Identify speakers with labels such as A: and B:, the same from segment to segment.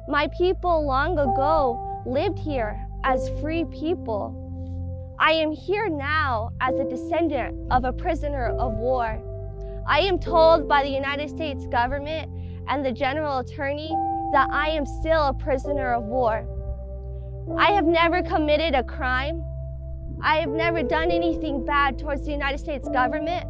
A: My people long ago lived here as free people. I am here now as a descendant of a prisoner of war. I am told by the United States government and the General Attorney that I am still a prisoner of war. I have never committed a crime. I have never done anything bad towards the United States government,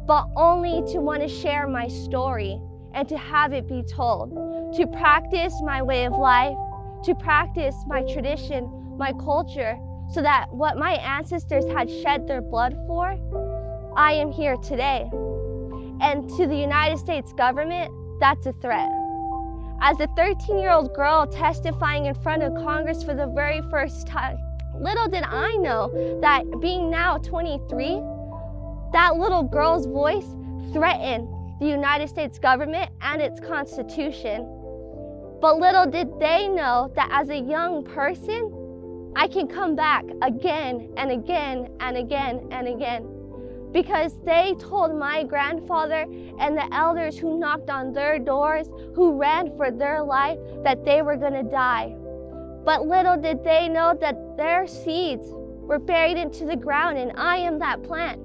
A: but only to want to share my story and to have it be told, to practice my way of life, to practice my tradition, my culture, so that what my ancestors had shed their blood for, I am here today. And to the United States government, that's a threat. As a 13-year-old girl testifying in front of Congress for the very first time, little did I know that being now 23, that little girl's voice threatened the United States government and its Constitution. But little did they know that as a young person, I can come back again and again and again and again. Because they told my grandfather and the elders who knocked on their doors, who ran for their life, that they were gonna die. But little did they know that their seeds were buried into the ground, and I am that plant.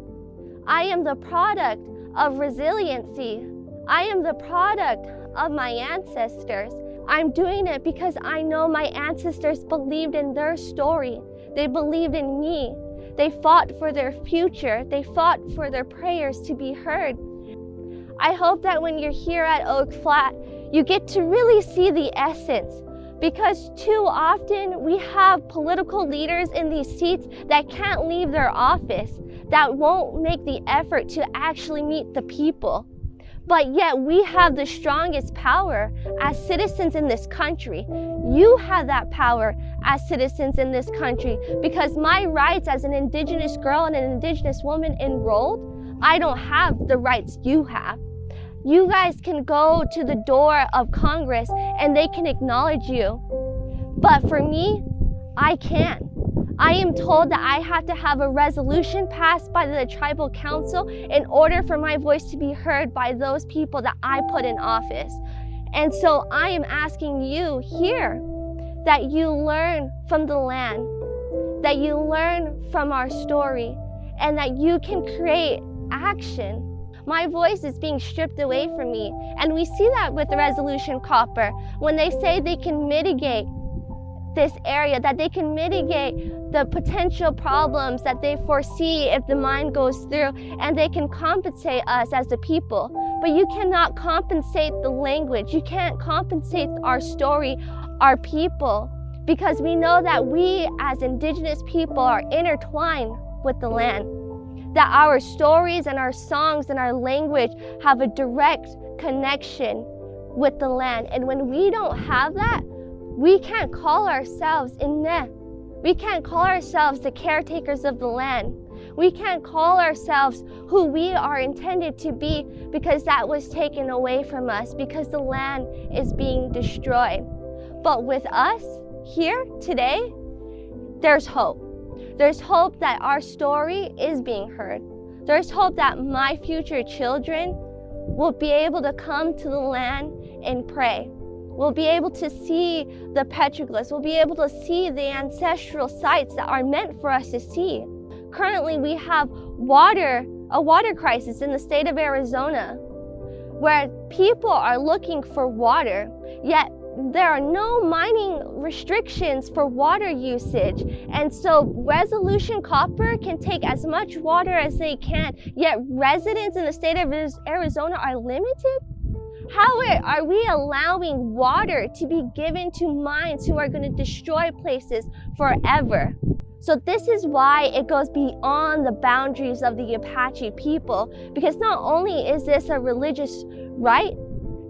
A: I am the product of resiliency. I am the product of my ancestors. I'm doing it because I know my ancestors believed in their story. They believed in me. They fought for their future. They fought for their prayers to be heard. I hope that when you're here at Oak Flat, you get to really see the essence, because too often we have political leaders in these seats that can't leave their office, that won't make the effort to actually meet the people. But yet we have the strongest power as citizens in this country. You have that power as citizens in this country, because my rights as an Indigenous girl and an Indigenous woman enrolled, I don't have the rights you have. You guys can go to the door of Congress and they can acknowledge you. But for me, I can't. I am told that I have to have a resolution passed by the tribal council in order for my voice to be heard by those people that I put in office. And so I am asking you here that you learn from the land, that you learn from our story, and that you can create action. My voice is being stripped away from me. And we see that with the Resolution Copper, when they say they can mitigate this area, that they can mitigate the potential problems that they foresee if the mine goes through, and they can compensate us as a people. But you cannot compensate the language. You can't compensate our story, our people, because we know that we as Indigenous people are intertwined with the land, that our stories and our songs and our language have a direct connection with the land. And when we don't have that, we can't call ourselves Inne. We can't call ourselves the caretakers of the land. We can't call ourselves who we are intended to be, because that was taken away from us, because the land is being destroyed. But with us here today, there's hope. There's hope that our story is being heard. There's hope that my future children will be able to come to the land and pray. We'll be able to see the petroglyphs. We'll be able to see the ancestral sites that are meant for us to see. Currently, we have a water crisis in the state of Arizona, where people are looking for water, yet there are no mining restrictions for water usage. And so Resolution Copper can take as much water as they can, yet residents in the state of Arizona are limited? How are we allowing water to be given to mines who are going to destroy places forever? So this is why it goes beyond the boundaries of the Apache people, because not only is this a religious right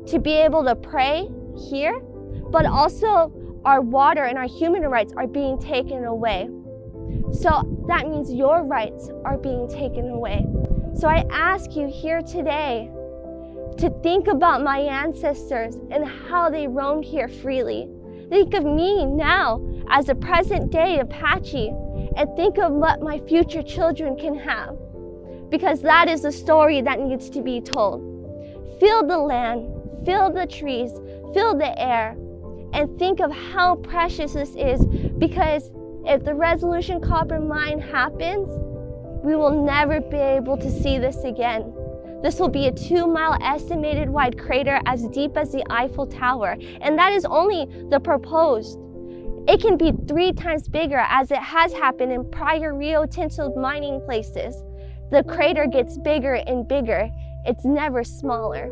A: to be able to pray here, but also our water and our human rights are being taken away. So that means your rights are being taken away. So I ask you here today to think about my ancestors and how they roamed here freely. Think of me now as a present day Apache, and think of what my future children can have, because that is the story that needs to be told. Feel the land, feel the trees, feel the air, and think of how precious this is, because if the Resolution copper mine happens, we will never be able to see this again. This will be a 2-mile estimated wide crater as deep as the Eiffel Tower, and that is only the proposed. It can be 3 times bigger, as it has happened in prior Rio Tinto mining places. The crater gets bigger and bigger. It's never smaller.